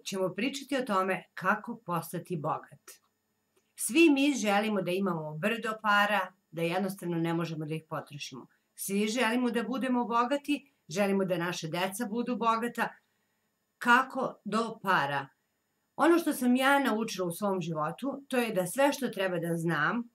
ćemo pričati o tome kako postati bogat. Svi mi želimo da imamo brdo para, da jednostavno ne možemo da ih potrošimo. Svi želimo da budemo bogati, želimo da naše deca budu bogata. Kako do para? Ono što sam ja naučila u svom životu, to je da sve što treba da znam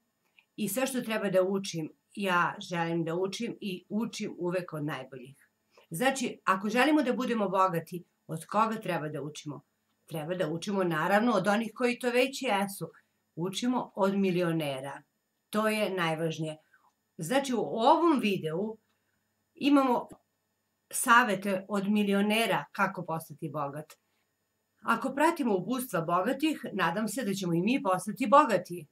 i sve što treba da učim, ja želim da učim i učim uvek od najboljih. Znači, ako želimo da budemo bogati, od koga treba da učimo? Treba da učimo naravno od onih koji to već jesu. Učimo od milionera. To je najvažnije. Znači, u ovom videu imamo savete od milionera kako postati bogat. Ako pratimo uputstva bogatih, nadam se da ćemo i mi postati bogati.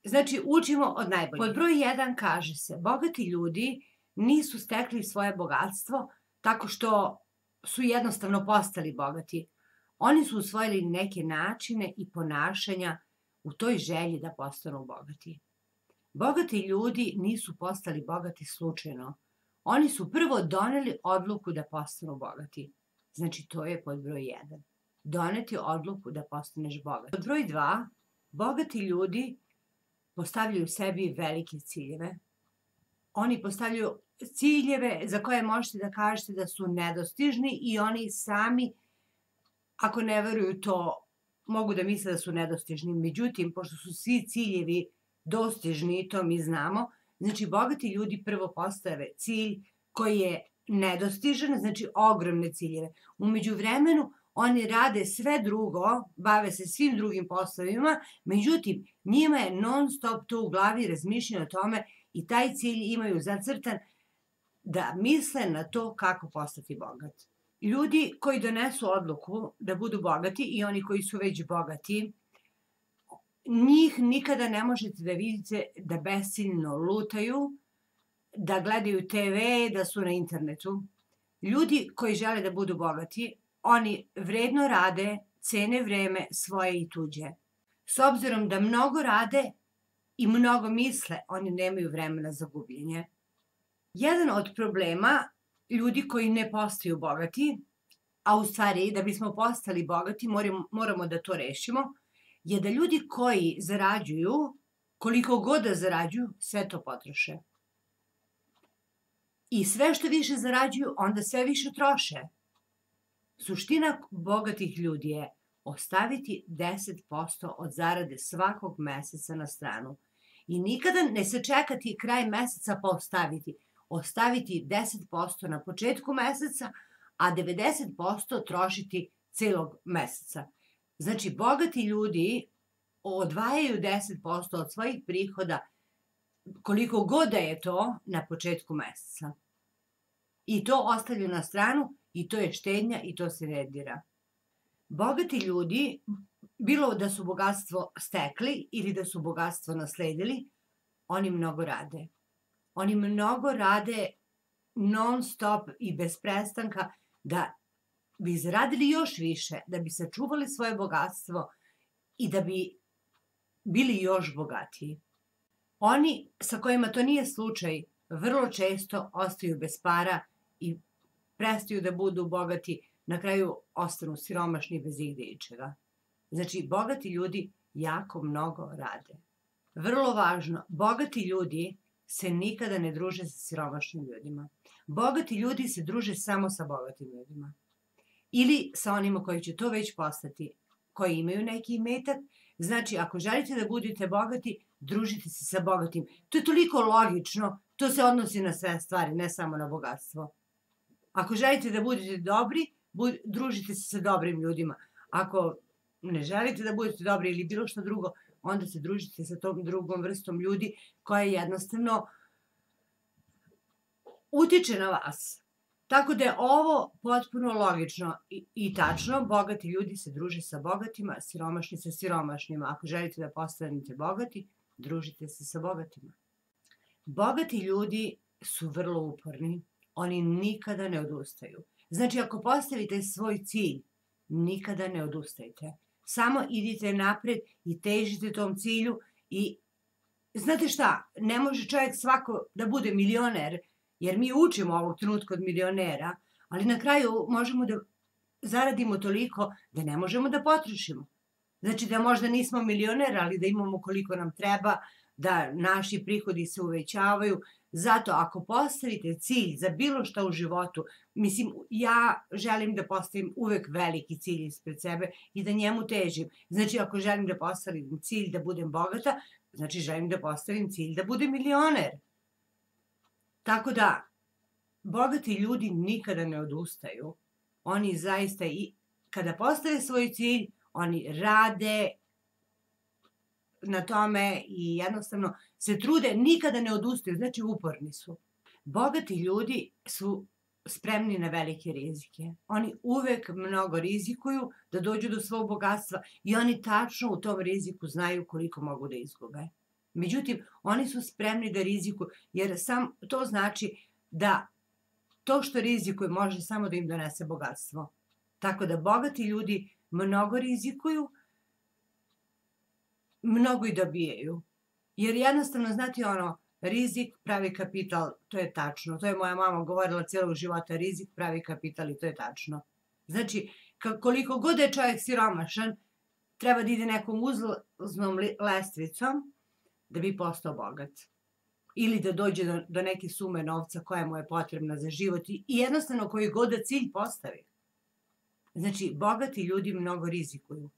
Znači, učimo od najboljih. Pod broj 1 kaže se, bogati ljudi nisu stekli svoje bogatstvo tako što su jednostavno postali bogati. Oni su usvojili neke načine i ponašanja u toj želji da postanu bogati. Bogati ljudi nisu postali bogati slučajno. Oni su prvo doneli odluku da postanu bogati. Znači, to je pod broj 1. Doneti odluku da postaneš bogat. Pod broj 2, bogati ljudi postavljaju sebi velike ciljeve. Oni postavljaju ciljeve za koje možete da kažete da su nedostižni i oni sami, ako ne veruju to, mogu da misle da su nedostižni. Međutim, pošto su svi ciljevi dostižni, to mi znamo, znači bogati ljudi prvo postave cilj koji je nedostižan, znači ogromne ciljeve. U međuvremenu oni rade sve drugo, bave se svim drugim poslovima, međutim, njima je non stop to u glavi razmišljanje o tome i taj cilj imaju zacrtan da misle na to kako postati bogat. Ljudi koji donesu odluku da budu bogati i oni koji su već bogati, njih nikada ne možete da vidite da besciljno lutaju, da gledaju TV, da su na internetu. Ljudi koji žele da budu bogati, oni vredno rade, cene vreme svoje i tuđe. S obzirom da mnogo rade i mnogo misle, oni nemaju vremena za gubljenje. Jedan od problema ljudi koji ne postaju bogati, a u stvari da bismo postali bogati moramo da to rešimo, je da ljudi koji zarađuju, koliko god da zarađuju, sve to potroše. I sve što više zarađuju, onda sve više troše. Suština bogatih ljudi je ostaviti 10% od zarade svakog meseca na stranu. I nikada ne se čekati kraj meseca pa ostaviti. Ostaviti 10% na početku meseca, a 90% trošiti celog meseca. Znači, bogati ljudi odvajaju 10% od svojih prihoda, koliko god da je to, na početku meseca. I to ostavljaju na stranu i to je štednja i to se ne dira. Bogati ljudi, bilo da su bogatstvo stekli ili da su bogatstvo nasledili, oni mnogo rade. Oni mnogo rade non stop i bez prestanka da bi zaradili još više, da bi sačuvali svoje bogatstvo i da bi bili još bogatiji. Oni sa kojima to nije slučaj vrlo često ostaju bez para i prestaju da budu bogati, na kraju ostanu siromašni bez igde ičega. Znači, bogati ljudi jako mnogo rade. Vrlo važno, bogati ljudi se nikada ne druže sa siromašnim ljudima. Bogati ljudi se druže samo sa bogatim ljudima. Ili sa onima koji će to već postati, koji imaju neki imetak. Znači, ako želite da budete bogati, družite se sa bogatim. To je toliko logično, to se odnosi na sve stvari, ne samo na bogatstvo. Ako želite da budete dobri, družite se sa dobrim ljudima. Ako ne želite da budete dobri ili bilo što drugo, onda se družite sa tom drugom vrstom ljudi koja jednostavno utiče na vas. Tako da je ovo potpuno logično i tačno. Bogati ljudi se druže sa bogatima, siromašni sa siromašnima. Ako želite da postanete bogati, družite se sa bogatima. Bogati ljudi su vrlo uporni. Oni nikada ne odustaju. Znači, ako postavite svoj cilj, nikada ne odustajte. Samo idite napred i težite tom cilju i znate šta, ne može čovjek svako da bude milioner, jer mi učimo ovog trenutka od milionera, ali na kraju možemo da zaradimo toliko da ne možemo da potrošimo. Znači da možda nismo milioner, ali da imamo koliko nam treba, da naši prihodi se uvećavaju. Zato ako postavite cilj za bilo šta u životu, mislim, ja želim da postavim uvek veliki cilj ispred sebe i da njemu težim. Znači ako želim da postavim cilj da budem bogata, znači želim da postavim cilj da budem milioner. Tako da, bogati ljudi nikada ne odustaju. Oni zaista i kada postave svoj cilj, oni rade na tome i jednostavno se trude, nikada ne odustaju, znači uporni su. Bogati ljudi su spremni na velike rizike. Oni uvek mnogo rizikuju da dođu do svog bogatstva i oni tačno u tom riziku znaju koliko mogu da izgube. Međutim, oni su spremni da rizikuju, jer to znači da to što rizikuju može samo da im donese bogatstvo. Tako da bogati ljudi mnogo rizikuju, mnogo i dobijaju. Jer jednostavno, znate rizik pravi kapital, to je tačno. To je moja mama govorila cijelog života, rizik pravi kapital i to je tačno. Znači, koliko god je čovjek siromašan, treba da ide nekom uzlaznom lestvicom da bi postao bogat. Ili da dođe do neke sume novca koja mu je potrebna za život i jednostavno koji god da cilj postavi. Znači, bogati ljudi mnogo rizikuju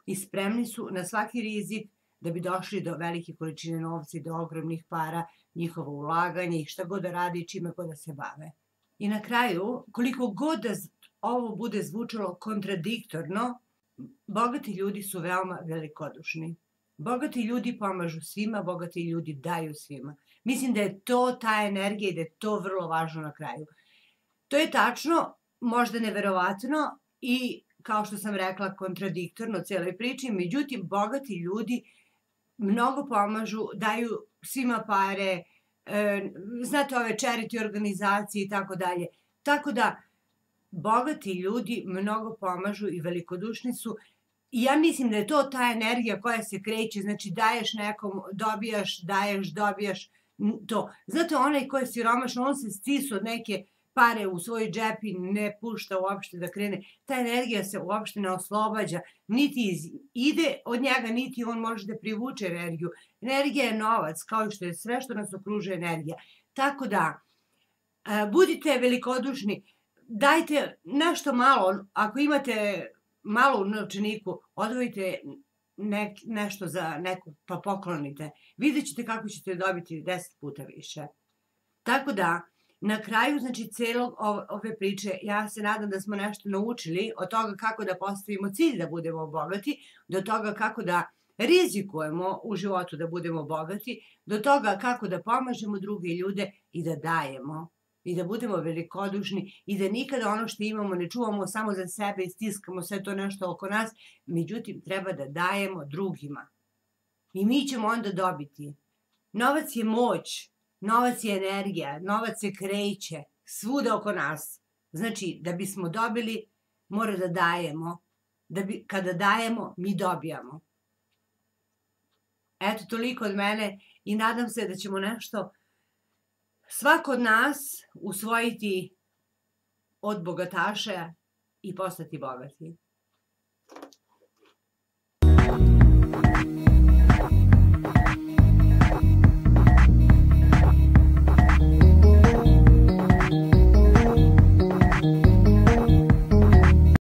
i spremni su na svaki rizik da bi došli do velike količine novca i do ogromnih para, njihovo ulaganje i šta god da radi i čime god da se bave. I na kraju, koliko god da ovo bude zvučalo kontradiktorno, bogati ljudi su veoma velikodušni. Bogati ljudi pomažu svima, bogati ljudi daju svima. Mislim da je to ta energija i da je to vrlo važno na kraju. To je tačno, možda neverovatno i, kao što sam rekla, kontradiktorno cijeloj priči, međutim, bogati ljudi mnogo pomažu, daju svima pare, znate ove charity organizacije i tako dalje. Tako da, bogati ljudi mnogo pomažu i velikodušni su. I ja mislim da je to ta energija koja se kreće, znači daješ nekom, dobijaš, daješ, dobijaš, to. Znate, onaj ko je siromašan, on se stisu od neke pare u svoj džep i ne pušta uopšte da krene. Ta energija se uopšte ne oslobađa, niti ide od njega, niti on može da privuče energiju. Energija je novac, kao što je sve što nas okružuje energija. Tako da, budite velikodušni, dajte nešto malo, ako imate malo u novčaniku, odvojite nešto za nekog pa poklonite. Vidjet ćete kako ćete dobiti 10 puta više. Tako da, na kraju, znači, celog ove priče, ja se nadam da smo nešto naučili od toga kako da postavimo cilj da budemo bogati, do toga kako da rizikujemo u životu da budemo bogati, do toga kako da pomažemo druge ljude i da dajemo. I da budemo velikodušni i da nikada ono što imamo ne čuvamo samo za sebe i stiskamo sve to nešto oko nas, međutim treba da dajemo drugima. I mi ćemo onda dobiti. Novac je moć, novac je energija, novac se kreće svuda oko nas. Znači, da bismo dobili, mora da dajemo. Kada dajemo, mi dobijamo. Eto, toliko od mene i nadam se da ćemo nešto svako od nas usvojiti od bogataša i postati bogati.